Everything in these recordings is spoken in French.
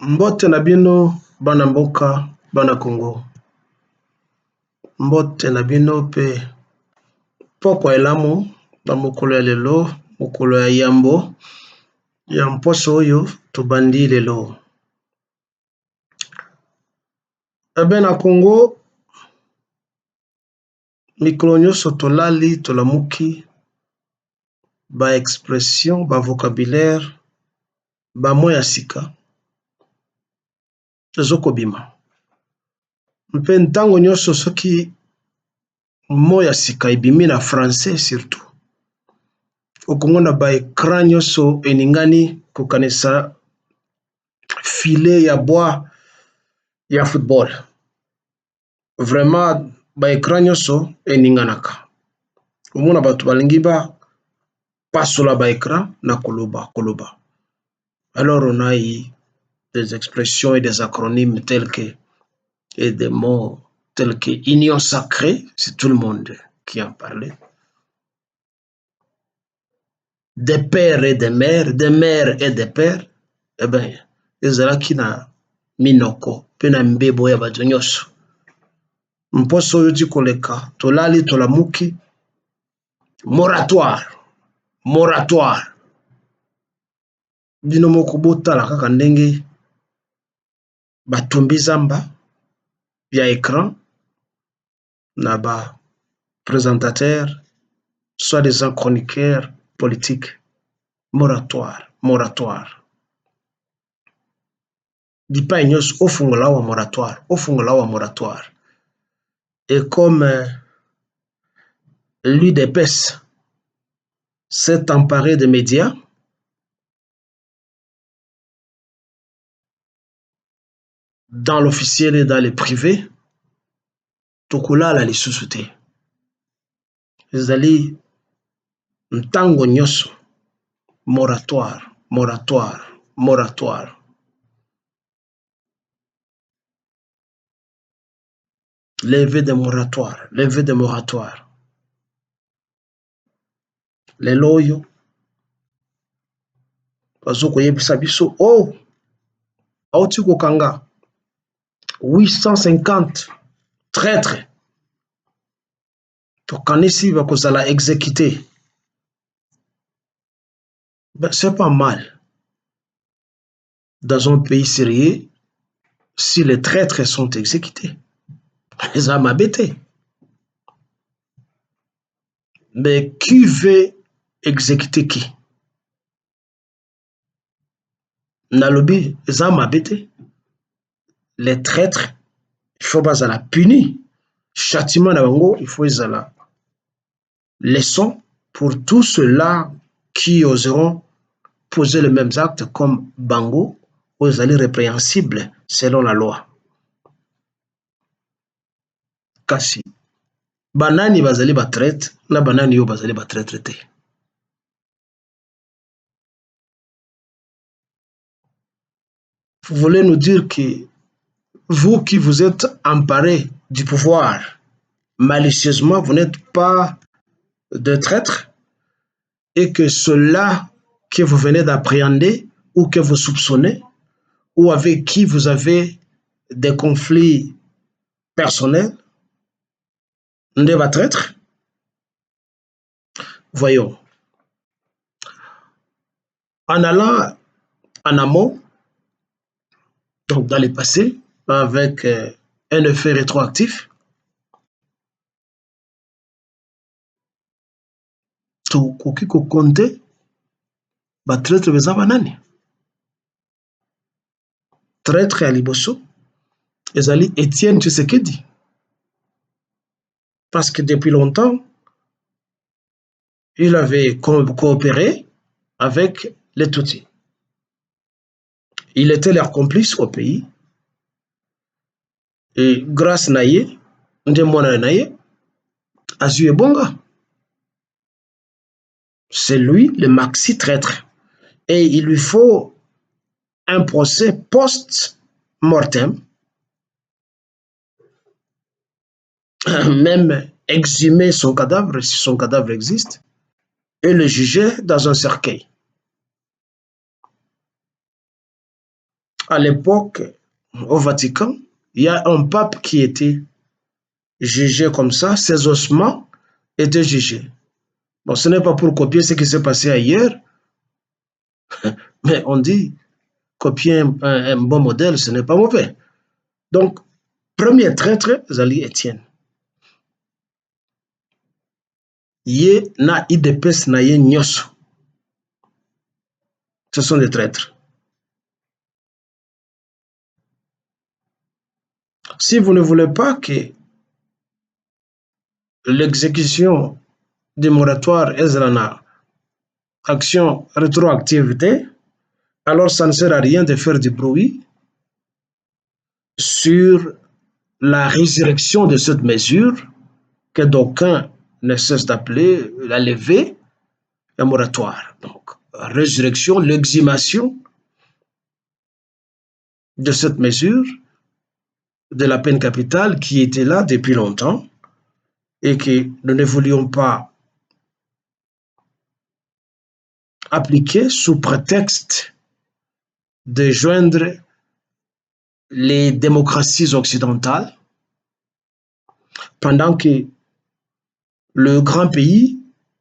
Mbote na bino bana mboka bana Congo. Mbote na bino pe pokwa elamu na mokolo ya lelo, mokolo ya yambo ya mposo oyo tobandi lelo. Ebe na Congo mikolo nyonso tolali tolamuki ba expression, ba vocabulaire, ba mots ya sika ezokobima. Mpe ntango nyonso soki mots ya sika ebimi na français surtout, okomona ba écran nyonso eningani kokanisa filet ya bois ya football. Vraiment ba écran nyonso eninganaka. Omona bato balingi ba pasola ba écran na koloba. Alors on a eu des expressions et des acronymes tels que et des mots tels que union sacrée, c'est tout le monde qui en parlait. Des pères et des mères et des pères, eh bien, ezalaki na minoko, pe na mbebo ya bato nyonso. Mposo oyo ti koleka, tolali tolamuki, moratoire. Bino moko botala kaka ndenge batumbi zamba via écran na ba présentateur, soit des chroniqueurs politiques. Moratoire. Dipa nyonso ofungola wa moratoire. Et comme l'UDPS s'est emparé des médias, dans l'officiel et dans le privé, tokolala lisusu te. Ezali ntango nyonso moratoire. Levé de moratoire. Lelo oyo bazokoyebisa biso auti kokanga 850 traîtres tokanisi bakozala exécuté. Ben, c'est pas mal dans un pays sérieux si les traîtres sont exécutés. Ils ont m'abêté. Mais qui veut exécuter qui? Nalobi, ils ont m'abêté. Les traîtres, il faut pas la punir. Châtiment d'Abango, il faut la leçon pour tous ceux-là qui oseront poser les mêmes actes comme Bango, aux allées répréhensibles selon la loi. Kasi, banani bazali ba traite, na banani yo bazali ba traite. Vous voulez nous dire que vous qui vous êtes emparés du pouvoir, malicieusement, vous n'êtes pas de traîtres et que ceux-là que vous venez d'appréhender ou que vous soupçonnez ou avec qui vous avez des conflits personnels, ne va traître? Voyons. En allant en amont, donc dans le passé, avec un effet rétroactif, tokoki kokonte batraître beza banani. Traître ya liboso ezali Étienne Tshisekedi, parce que depuis longtemps il avait coopéré avec les Tutsis. Il était leur complice au pays. Et grâce naye, ndemona naye, Azue Bonga. C'est lui le maxi traître. Et il lui faut un procès post-mortem, même exhumer son cadavre, si son cadavre existe, et le juger dans un cercueil. À l'époque, au Vatican, il y a un pape qui était jugé comme ça, ses ossements étaient jugés. Bon, ce n'est pas pour copier ce qui s'est passé ailleurs, mais on dit copier un bon modèle, ce n'est pas mauvais. Donc, premier traître, Zali Étienne. Ye na idepes na ye nyoso. Ce sont des traîtres. Si vous ne voulez pas que l'exécution du moratoire est la action rétroactivité, alors ça ne sert à rien de faire du bruit sur la résurrection de cette mesure que d'aucuns ne cessent d'appeler la levée, un moratoire. Donc, résurrection, l'exhumation de cette mesure de la peine capitale qui était là depuis longtemps et que nous ne voulions pas appliquer sous prétexte de joindre les démocraties occidentales pendant que le grand pays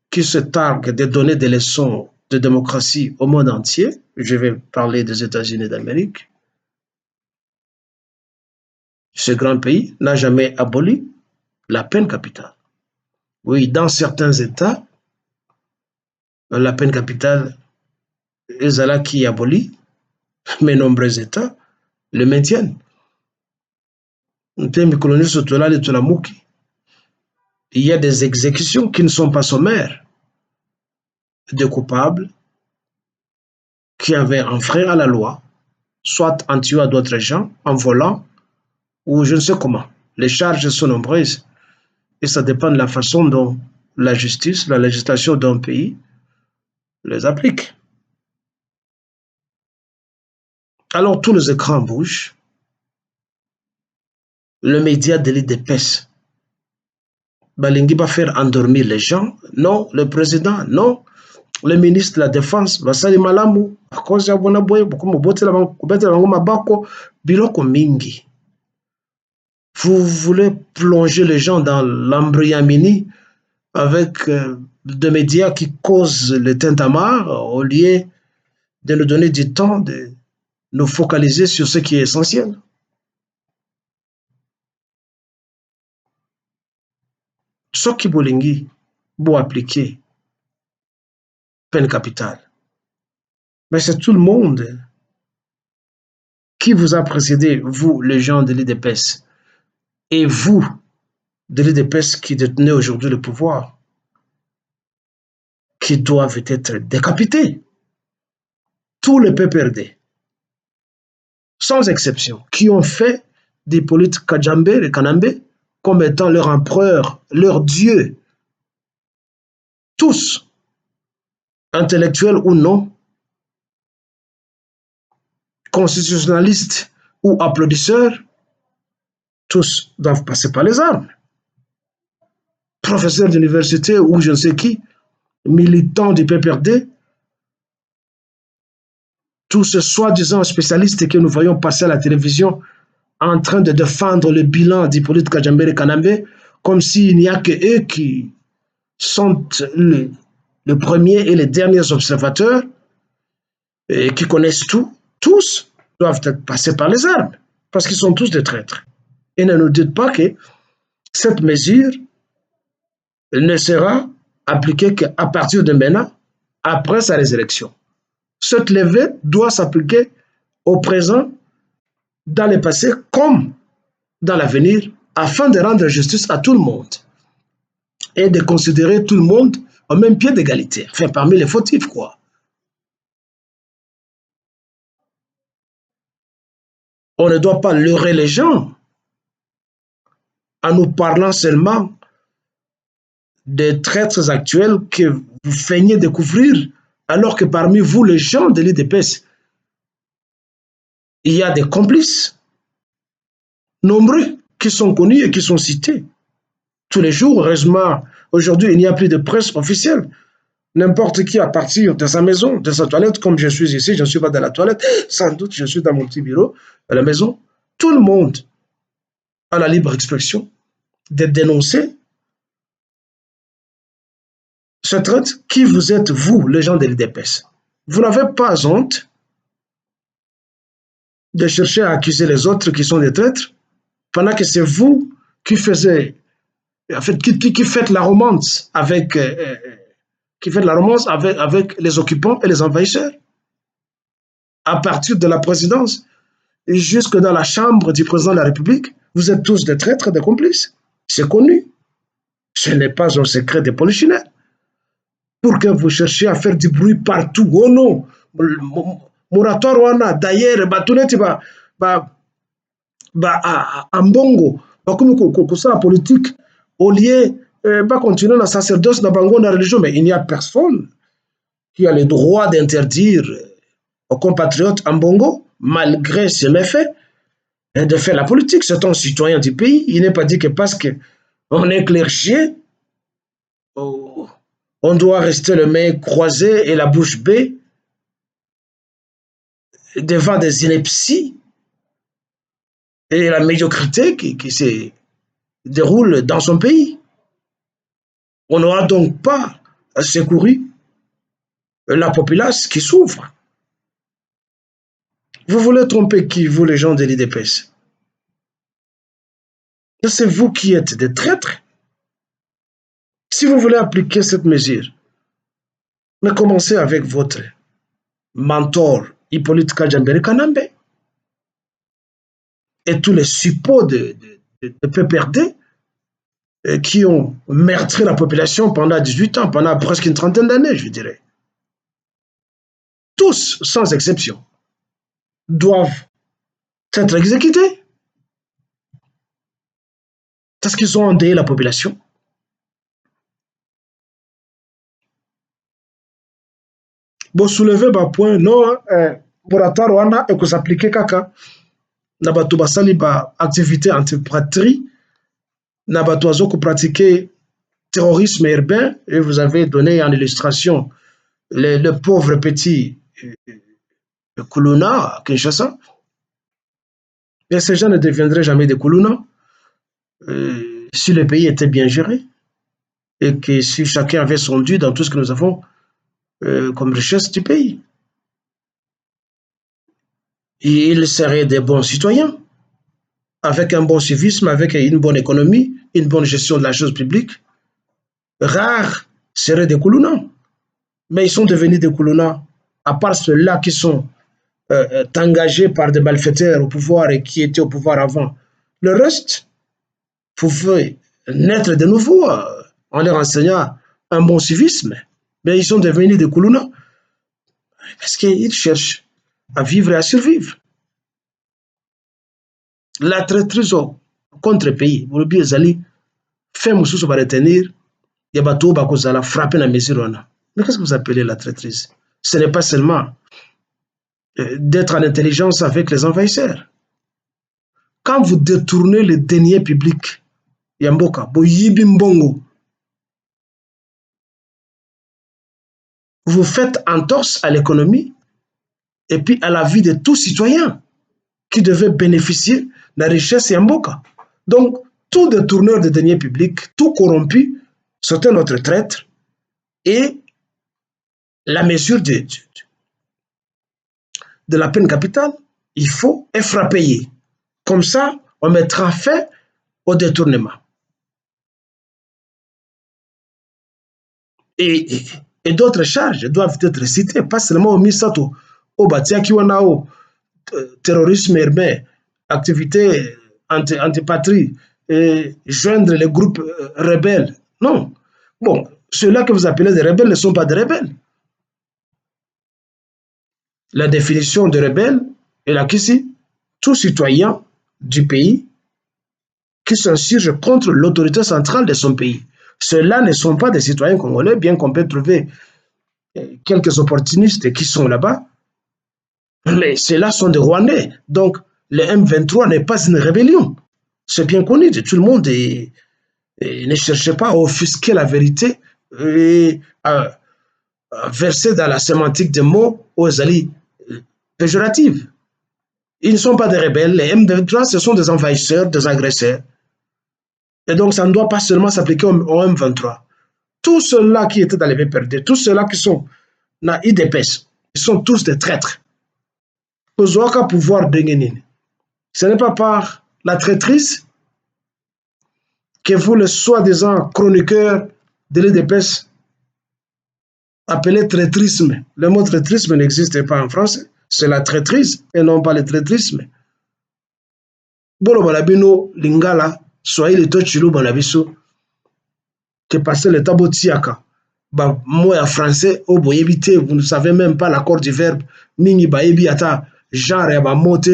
qui se targue de donner des leçons de démocratie au monde entier, je vais parler des États-Unis d'Amérique, ce grand pays n'a jamais aboli la peine capitale. Oui, dans certains États, la peine capitale est là qui est abolie, mais nombreux États le maintiennent. Il y a des exécutions qui ne sont pas sommaires de coupables qui avaient enfreint à la loi, soit en tuant d'autres gens, en volant, ou je ne sais comment. Les charges sont nombreuses et ça dépend de la façon dont la justice, la législation d'un pays les applique. Alors tous les écrans bougent, le média délit d'épaisse. Balingi va faire endormir les gens. Non, le président, non. Le ministre de la Défense, Vasali Malamu, à cause ya bona boye, kubetela bango mabako, biloko mingi. Vous voulez plonger les gens dans l'embryamini avec des médias qui causent le tintamarre au lieu de nous donner du temps de nous focaliser sur ce qui est essentiel. Ce qui bolingi, pour appliquer peine capitale. Mais c'est tout le monde qui vous a précédé, vous, les gens de l'IDPS, et vous, de l'IDPS qui détenez aujourd'hui le pouvoir, qui doivent être décapités. Tous les PPRD, sans exception, qui ont fait des politiques Kajambe et Kanambe comme étant leur empereur, leur dieu. Tous, intellectuels ou non, constitutionnalistes ou applaudisseurs, tous doivent passer par les armes. Professeurs d'université ou je ne sais qui, militants du PPRD, tous ces soi-disant spécialistes que nous voyons passer à la télévision en train de défendre le bilan d'Hippolyte Kajambere Kanambe comme s'il n'y a que eux qui sont le premier et les derniers observateurs et qui connaissent tout. Tous doivent être passés par les armes parce qu'ils sont tous des traîtres. Et ne nous dites pas que cette mesure ne sera appliquée qu'à partir de maintenant, après sa résurrection. Cette levée doit s'appliquer au présent, dans le passé comme dans l'avenir, afin de rendre justice à tout le monde et de considérer tout le monde au même pied d'égalité, enfin parmi les fautifs, quoi. On ne doit pas leurrer les gens en nous parlant seulement des traîtres actuels que vous feignez découvrir, alors que parmi vous, les gens de l'IDPS, il y a des complices nombreux qui sont connus et qui sont cités tous les jours. Heureusement, aujourd'hui, il n'y a plus de presse officielle, n'importe qui à partir de sa maison, de sa toilette, comme je suis ici, je ne suis pas dans la toilette, sans doute je suis dans mon petit bureau, à la maison. Tout le monde a la libre expression de dénoncer ce traite. Qui vous êtes, vous, les gens de l'IDPS? Vous n'avez pas honte de chercher à accuser les autres qui sont des traîtres, pendant que c'est vous qui faisiez, en fait, qui faites la romance avec, avec les occupants et les envahisseurs, à partir de la présidence et jusque dans la chambre du président de la République. Vous êtes tous des traîtres, des complices. C'est connu. Ce n'est pas un secret des polichinelles. Pour que vous cherchiez à faire du bruit partout. Oh non, moratoire wana d'ailleurs batuneti en bongo bakomi kosala politique au lieu continuer la sacerdoce na bango na religion, mais il n'y a personne qui a le droit d'interdire aux compatriotes en bongo, malgré ses méfaits, de faire la politique. C'est un citoyen du pays. Il n'est pas dit que parce qu'on est clergé, on doit rester les mains croisées et la bouche bée devant des inepties et la médiocrité qui se déroule dans son pays. On n'aura donc pas à secourir la populace qui souffre. Vous voulez tromper qui, vous, les gens de l'IDPS? C'est vous qui êtes des traîtres. Si vous voulez appliquer cette mesure, mais commencez avec votre mentor, Hippolyte Kajambere Kanambe, et tous les suppôts de PPRD qui ont meurtri la population pendant 18 ans, pendant presque une trentaine d'années, je dirais. Tous, sans exception, doivent être exécutés parce qu'ils ont endeuillé la population. Bon, soulever un point, non, moratoire wana et que s'appliquer kaka na bato basali ba activité anti-patrie, na bato azo ko pratiquer terrorisme urbain, et vous avez donné en illustration le pauvre petit Kuluna à Kinshasa. Mais ces gens ne deviendraient jamais des Kuluna si le pays était bien géré et que si chacun avait son dû dans tout ce que nous avons comme richesse du pays. Et ils seraient des bons citoyens, avec un bon civisme, avec une bonne économie, une bonne gestion de la chose publique. Rares seraient des Koulouna. Mais ils sont devenus des Koulouna, à part ceux-là qui sont engagés par des malfaiteurs au pouvoir et qui étaient au pouvoir avant. Le reste pouvait naître de nouveau en leur enseignant un bon civisme. Mais ils sont devenus des Koulouna parce qu'ils cherchent à vivre et à survivre. La traîtrise contre pays, vous le Zali, fait Moussous va retenir, il y a bateau Bakozala frapper la mesure. Mais qu'est-ce que vous appelez la traîtrise? Ce n'est pas seulement d'être en intelligence avec les envahisseurs. Quand vous détournez les deniers publics, Yamboka, Boyibi Mbongo, vous faites entorse à l'économie et puis à la vie de tout citoyen qui devait bénéficier de la richesse Yamboka. Donc, tout détourneur de deniers publics, tout corrompu, c'était notre traître. Et la mesure de la peine capitale, il faut être payé. Comme ça, on mettra fin au détournement. Et d'autres charges doivent être citées, pas seulement au Misato, au Batiaki Wanao, terrorisme urbain, activité anti-patrie, joindre les groupes rebelles. Non. Bon, ceux-là que vous appelez des rebelles ne sont pas des rebelles. La définition de rebelle est là qu'ici, tout citoyen du pays qui s'insurge contre l'autorité centrale de son pays. Ceux-là ne sont pas des citoyens congolais, bien qu'on peut trouver quelques opportunistes qui sont là-bas, mais ceux-là sont des Rwandais. Donc, le M23 n'est pas une rébellion. C'est bien connu de tout le monde et ne cherchez pas à offusquer la vérité et à verser dans la sémantique des mots aux alliés péjoratifs. Ils ne sont pas des rebelles. Les M23, ce sont des envahisseurs, des agresseurs. Et donc, ça ne doit pas seulement s'appliquer au M23. Tous ceux-là qui étaient dans les PPRD, tous ceux-là qui sont dans l'IDPS, ils sont tous des traîtres. Pozoaka pouvoir dengenine. Ce n'est pas par la traîtrise que vous, le soi-disant chroniqueur de l'IDPS, appelez traîtrisme. Le mot traîtrisme n'existe pas en France. C'est la traîtrise et non pas le traîtrisme. Bolo balabino lingala swahili to chilu banabiso que passer le tabo tiaka. Ba moi français au boyebite, vous ne savez même pas l'accord du verbe mingi baebi ata genre ya ba mote.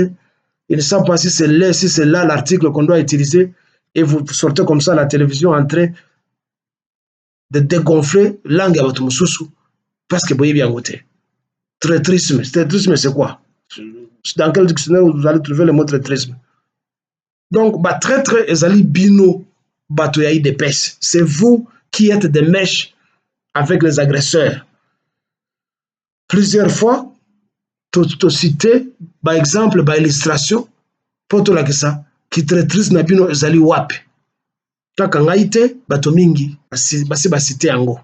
Ils ne savent pas si c'est là, si c'est là l'article qu'on doit utiliser et vous sortez comme ça à la télévision en train de dégonfler langue à votre mususu parce que boyebi angote. Traîtrisme, c'est quoi? Dans quel dictionnaire vous allez trouver le mot traîtrisme? Donc, bah, traître ezali bino batoyaï de pêche. C'est vous qui êtes des mèches avec les agresseurs. Plusieurs fois, tu cité, par exemple, par illustration, pour tout ça, qui traîtrise na bino ezali wapi. Kaka ngaite bato mingi, basi basité yango.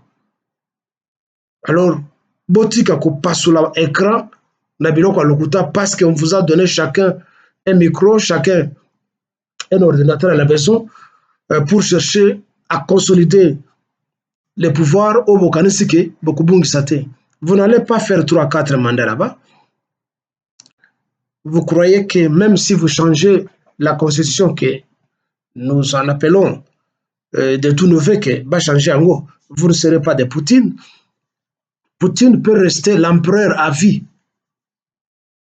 Alors, botika ko pasula écran na biloko lokuta parce qu'on vous a donné chacun un micro, chacun un ordinateur à la maison pour chercher à consolider les pouvoirs au Bokanisike, Bokubungisate. Vous n'allez pas faire 3 à 4 mandats là-bas. Vous croyez que même si vous changez la constitution que nous en appelons de tout nouveau que va changer en haut, vous ne serez pas de Poutine. Poutine peut rester l'empereur à vie.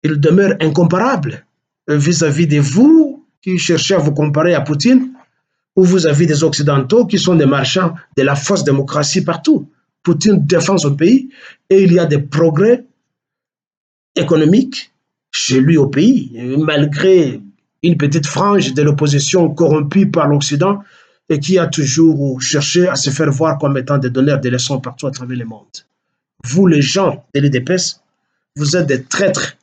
Il demeure incomparable vis-à-vis de vous qui cherchez à vous comparer à Poutine, ou vous avez des Occidentaux qui sont des marchands de la fausse démocratie partout. Poutine défend son pays et il y a des progrès économiques chez lui au pays, malgré une petite frange de l'opposition corrompue par l'Occident et qui a toujours cherché à se faire voir comme étant des donneurs de leçons partout à travers le monde. Vous, les gens de l'IDPS, vous êtes des traîtres.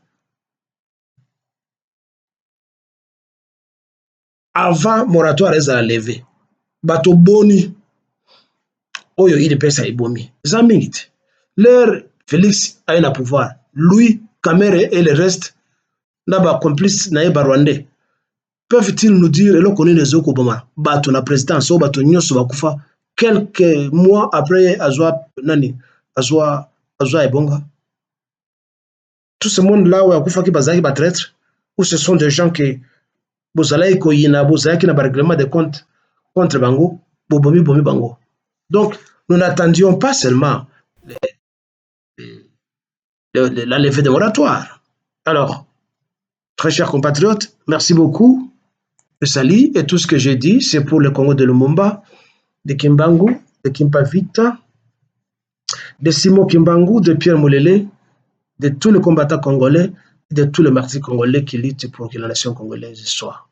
Avant moratoire ezala levé, bato boni oyo IDPS a ebomi eza mingi te. Leur Félix a un pouvoir, lui Kamere et le reste na ba complice na ye barwandais peuvent-ils nous dire eloko nini ezoko boma bato na présidence o bato nyonso bakufa quelques mois après azwa nani azwa ebonga? Tout ce monde là où akufa ki bazaki ba traître, ou ce sont des gens que bozalaki koyina bozalaki na ba règlement de compte contre bango bobomi bango. Donc nous n'attendions pas seulement la levée des moratoires. Alors, très chers compatriotes, merci beaucoup. Je salue et tout ce que j'ai dit, c'est pour le Congo de Lumumba, de Kimbangu, de Kimpavita, de Simo Kimbangu, de Pierre Moulele, de tous les combattants congolais, de tous les martyrs congolais qui luttent pour que la nation congolaise soit.